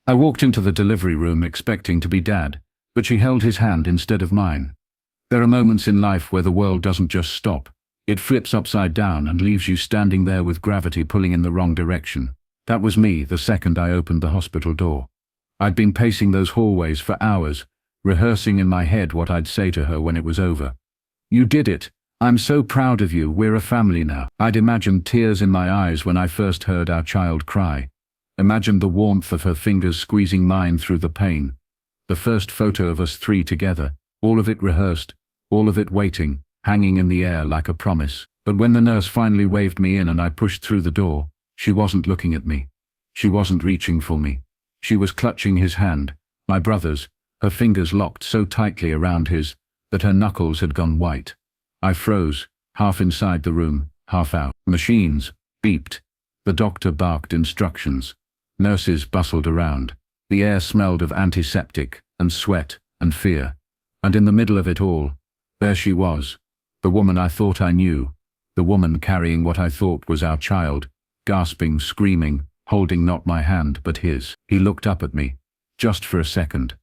I walked into the delivery room expecting to be Dad, but she held his hand instead of mine. There are moments in life where the world doesn't just stop. It flips upside down and leaves you standing there with gravity pulling in the wrong direction. That was me the second I opened the hospital door. I'd been pacing those hallways for hours, rehearsing in my head what I'd say to her when it was over. "You did it. I'm so proud of you. We're a family now." I'd imagined tears in my eyes when I first heard our child cry. Imagined the warmth of her fingers squeezing mine through the pain. The first photo of us three together, all of it rehearsed, all of it waiting, hanging in the air like a promise. But when the nurse finally waved me in and I pushed through the door, she wasn't looking at me. She wasn't reaching for me. She was clutching his hand, my brother's, her fingers locked so tightly around his that her knuckles had gone white. I froze, half inside the room, half out. Machines beeped. The doctor barked instructions. Nurses bustled around. The air smelled of antiseptic and sweat and fear. And in the middle of it all, there she was, the woman I thought I knew, the woman carrying what I thought was our child, gasping, screaming, holding not my hand but his. He looked up at me, just for a second,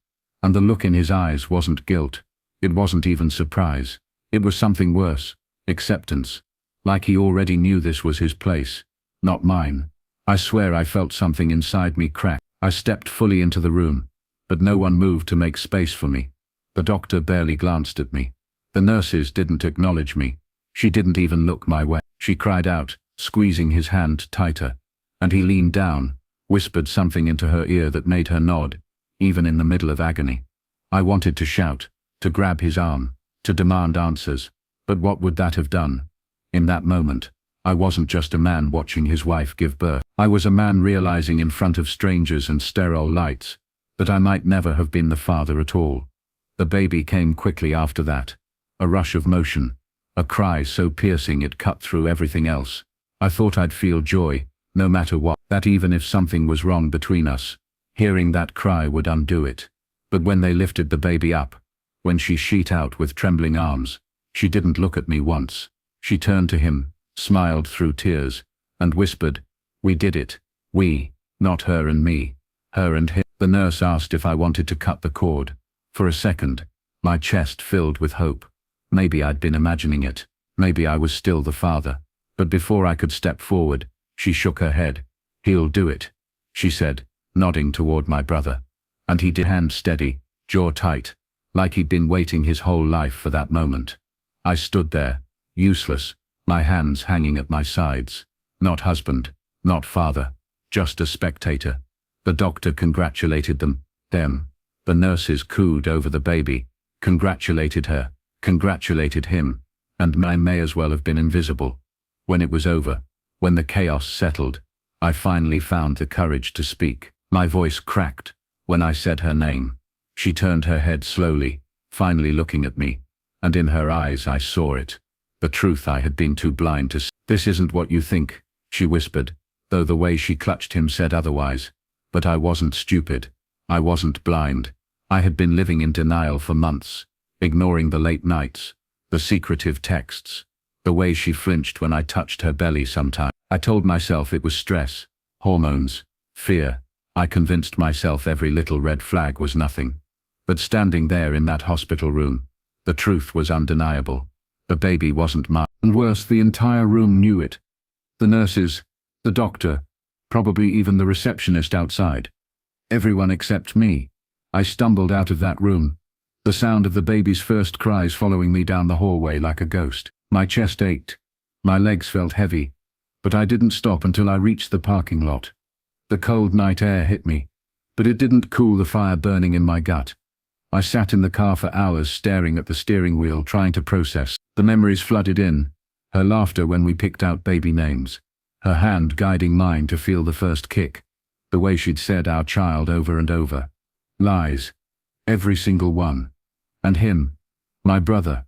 and the look in his eyes wasn't guilt. It wasn't even surprise. It was something worse, acceptance, like he already knew this was his place, not mine. I swear I felt something inside me crack. I stepped fully into the room, but no one moved to make space for me. The doctor barely glanced at me. The nurses didn't acknowledge me. She didn't even look my way. She cried out, squeezing his hand tighter, and he leaned down, whispered something into her ear that made her nod, even in the middle of agony. I wanted to shout, to grab his arm, to demand answers, but what would that have done? In that moment, I wasn't just a man watching his wife give birth. I was a man realizing in front of strangers and sterile lights that I might never have been the father at all. The baby came quickly after that. A rush of motion, a cry so piercing it cut through everything else. I thought I'd feel joy, no matter what, that even if something was wrong between us, hearing that cry would undo it. But when they lifted the baby up, when she sheet out with trembling arms, she didn't look at me once. She turned to him, smiled through tears, and whispered, "We did it. We, not her and me, her and him." The nurse asked if I wanted to cut the cord. For a second, my chest filled with hope. Maybe I'd been imagining it. Maybe I was still the father. But before I could step forward, she shook her head. "He'll do it," she said, nodding toward my brother. And he did, hand steady, jaw tight, like he'd been waiting his whole life for that moment. I stood there, useless, my hands hanging at my sides. Not husband, not father, just a spectator. The doctor congratulated them. The nurses cooed over the baby, congratulated her, congratulated him, and I may as well have been invisible. When it was over, when the chaos settled, I finally found the courage to speak. My voice cracked when I said her name. She turned her head slowly, finally looking at me, and in her eyes I saw it. The truth I had been too blind to see. "This isn't what you think," she whispered, though the way she clutched him said otherwise. But I wasn't stupid. I wasn't blind. I had been living in denial for months, ignoring the late nights, the secretive texts, the way she flinched when I touched her belly sometimes. I told myself it was stress, hormones, fear. I convinced myself every little red flag was nothing. But standing there in that hospital room, the truth was undeniable. The baby wasn't mine. And worse, the entire room knew it. The nurses, the doctor, probably even the receptionist outside. Everyone except me. I stumbled out of that room, the sound of the baby's first cries following me down the hallway like a ghost. My chest ached. My legs felt heavy, but I didn't stop until I reached the parking lot. The cold night air hit me, but it didn't cool the fire burning in my gut. I sat in the car for hours staring at the steering wheel trying to process. The memories flooded in, her laughter when we picked out baby names, her hand guiding mine to feel the first kick, the way she'd said our child over and over. Lies. Every single one. And him. My brother.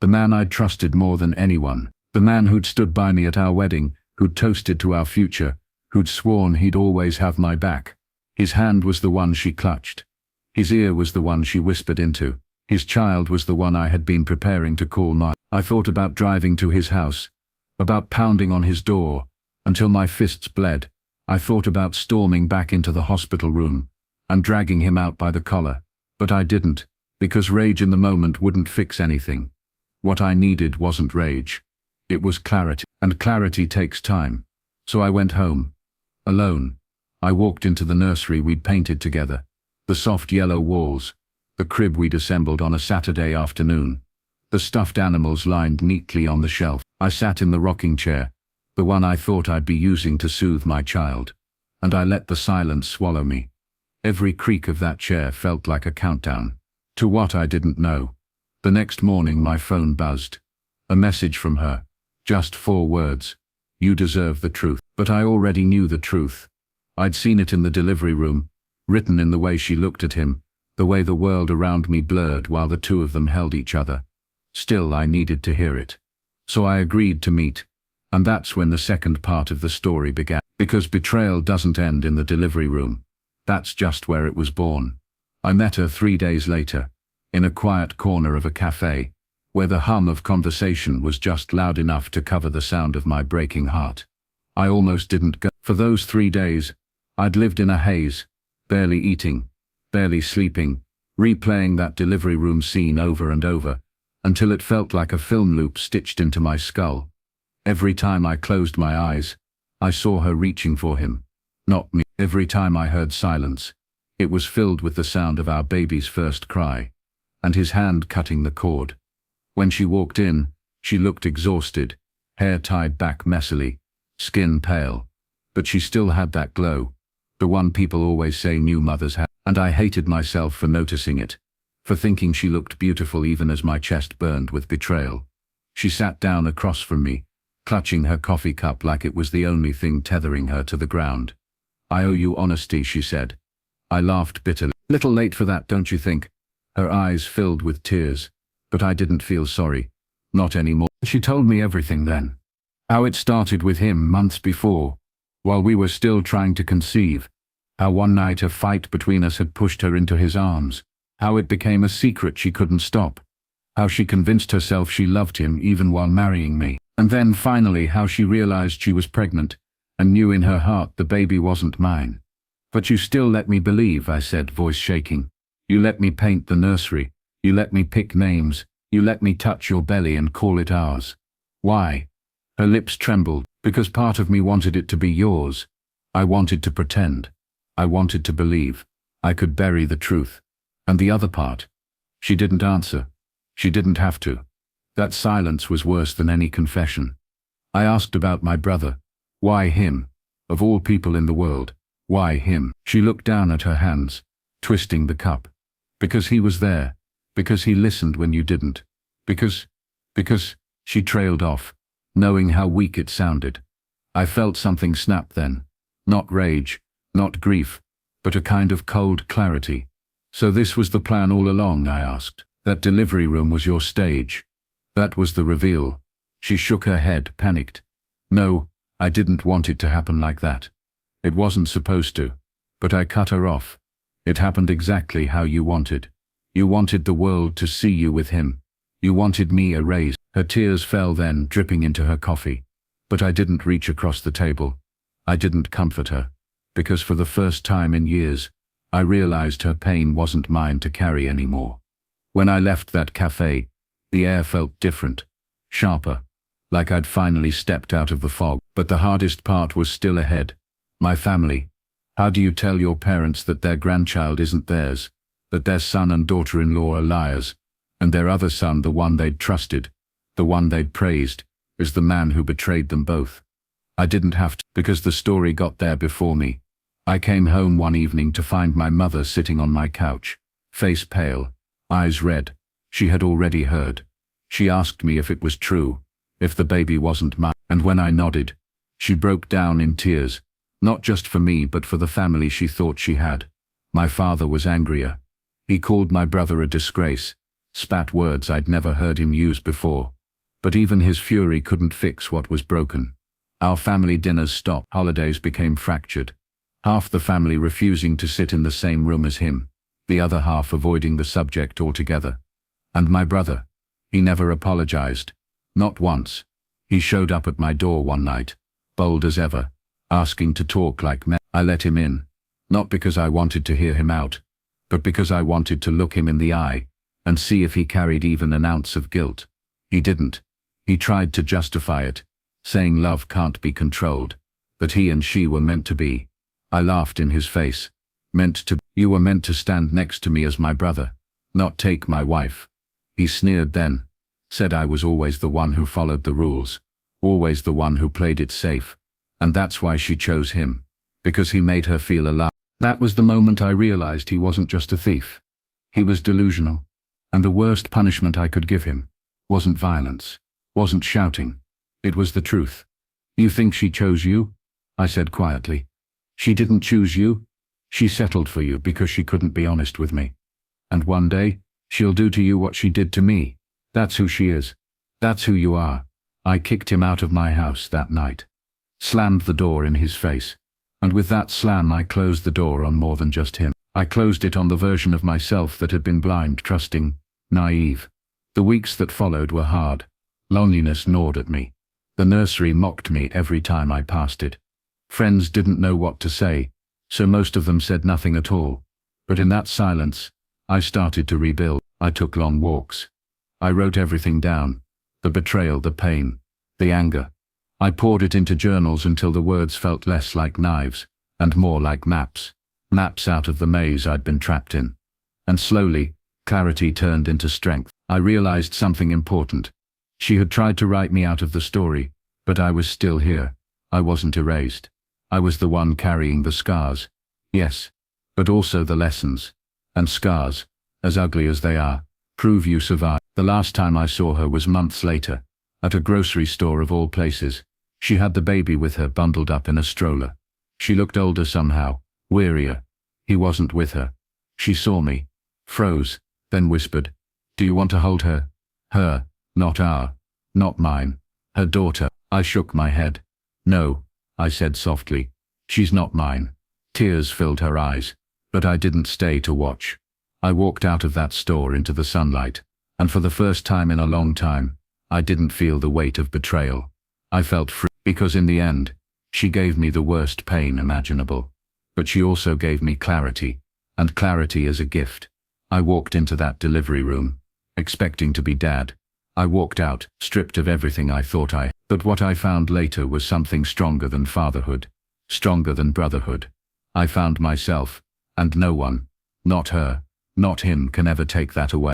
The man I'd trusted more than anyone. The man who'd stood by me at our wedding, who'd toasted to our future, who'd sworn he'd always have my back. His hand was the one she clutched. His ear was the one she whispered into. His child was the one I had been preparing to call mine. I thought about driving to his house, about pounding on his door, until my fists bled. I thought about storming back into the hospital room, and dragging him out by the collar. But I didn't, because rage in the moment wouldn't fix anything. What I needed wasn't rage. It was clarity, and clarity takes time. So I went home. Alone. I walked into the nursery we'd painted together. The soft yellow walls. The crib we'd assembled on a Saturday afternoon. The stuffed animals lined neatly on the shelf. I sat in the rocking chair, the one I thought I'd be using to soothe my child, and I let the silence swallow me. Every creak of that chair felt like a countdown to what I didn't know. The next morning my phone buzzed. A message from her. Just 4 words. You deserve the truth. But I already knew the truth. I'd seen it in the delivery room, written in the way she looked at him, the way the world around me blurred while the two of them held each other. Still, I needed to hear it. So I agreed to meet. And that's when the second part of the story began. Because betrayal doesn't end in the delivery room. That's just where it was born. I met her 3 days later, in a quiet corner of a cafe, where the hum of conversation was just loud enough to cover the sound of my breaking heart. I almost didn't go. For those 3 days, I'd lived in a haze, barely eating, barely sleeping, replaying that delivery room scene over and over, until it felt like a film loop stitched into my skull. Every time I closed my eyes, I saw her reaching for him, not me. Every time I heard silence, it was filled with the sound of our baby's first cry, and his hand cutting the cord. When she walked in, she looked exhausted, hair tied back messily, skin pale, but she still had that glow, the one people always say new mothers have, and I hated myself for noticing it, for thinking she looked beautiful even as my chest burned with betrayal. She sat down across from me, clutching her coffee cup like it was the only thing tethering her to the ground. I owe you honesty, she said. I laughed bitterly. Little late for that, don't you think? Her eyes filled with tears, but I didn't feel sorry. Not anymore. She told me everything then. How it started with him months before, while we were still trying to conceive. How one night a fight between us had pushed her into his arms. How it became a secret she couldn't stop. How she convinced herself she loved him even while marrying me. And then finally how she realized she was pregnant, and knew in her heart the baby wasn't mine. But you still let me believe, I said, voice shaking. You let me paint the nursery. You let me pick names. You let me touch your belly and call it ours. Why? Her lips trembled. Because part of me wanted it to be yours. I wanted to pretend. I wanted to believe. I could bury the truth. And the other part? She didn't answer. She didn't have to. That silence was worse than any confession. I asked about my brother. Why him? Of all people in the world, why him? She looked down at her hands, twisting the cup. Because he was there. Because he listened when you didn't. Because, she trailed off, knowing how weak it sounded. I felt something snap then. Not rage, not grief, but a kind of cold clarity. So this was the plan all along, I asked. That delivery room was your stage. That was the reveal. She shook her head, panicked. No, I didn't want it to happen like that. It wasn't supposed to. But I cut her off. It happened exactly how you wanted. You wanted the world to see you with him. You wanted me erased. Her tears fell then, dripping into her coffee. But I didn't reach across the table. I didn't comfort her. Because for the first time in years, I realized her pain wasn't mine to carry anymore. When I left that cafe, the air felt different, sharper, like I'd finally stepped out of the fog. But the hardest part was still ahead. My family. How do you tell your parents that their grandchild isn't theirs, that their son and daughter-in-law are liars, and their other son, the one they'd trusted, the one they'd praised, is the man who betrayed them both? I didn't have to, because the story got there before me. I came home one evening to find my mother sitting on my couch, face pale, eyes red. She had already heard. She asked me if it was true, if the baby wasn't mine, and when I nodded, she broke down in tears, not just for me but for the family she thought she had. My father was angrier. He called my brother a disgrace, spat words I'd never heard him use before. But even his fury couldn't fix what was broken. Our family dinners stopped, holidays became fractured. Half the family refusing to sit in the same room as him, the other half avoiding the subject altogether. And my brother, he never apologized. Not once. He showed up at my door one night, bold as ever, asking to talk like men. I let him in. Not because I wanted to hear him out, but because I wanted to look him in the eye and see if he carried even an ounce of guilt. He didn't. He tried to justify it, saying love can't be controlled, but he and she were meant to be. I laughed in his face. You were meant to stand next to me as my brother, not take my wife. He sneered then, said I was always the one who followed the rules, always the one who played it safe, and that's why she chose him, because he made her feel alive. That was the moment I realized he wasn't just a thief. He was delusional, and the worst punishment I could give him wasn't violence, wasn't shouting. It was the truth. You think she chose you? I said quietly. She didn't choose you. She settled for you because she couldn't be honest with me. And one day, she'll do to you what she did to me. That's who she is. That's who you are. I kicked him out of my house that night. Slammed the door in his face. And with that slam I closed the door on more than just him. I closed it on the version of myself that had been blind, trusting, naive. The weeks that followed were hard. Loneliness gnawed at me. The nursery mocked me every time I passed it. Friends didn't know what to say, so most of them said nothing at all. But in that silence, I started to rebuild. I took long walks. I wrote everything down. The betrayal, the pain, the anger. I poured it into journals until the words felt less like knives and more like maps. Maps out of the maze I'd been trapped in. And slowly, clarity turned into strength. I realized something important. She had tried to write me out of the story, but I was still here. I wasn't erased. I was the one carrying the scars. Yes, but also the lessons. And scars, as ugly as they are, prove you survive. The last time I saw her was months later, at a grocery store of all places. She had the baby with her bundled up in a stroller. She looked older somehow, wearier. He wasn't with her. She saw me, froze, then whispered, "Do you want to hold her?" Her, not our, not mine, her daughter. I shook my head. "No," I said softly. "She's not mine." Tears filled her eyes, but I didn't stay to watch. I walked out of that store into the sunlight, and for the first time in a long time, I didn't feel the weight of betrayal. I felt free, because in the end, she gave me the worst pain imaginable. But she also gave me clarity, and clarity is a gift. I walked into that delivery room, expecting to be dad. I walked out, stripped of everything I thought I had. But what I found later was something stronger than fatherhood, stronger than brotherhood. I found myself, and no one, not her, not him, can ever take that away.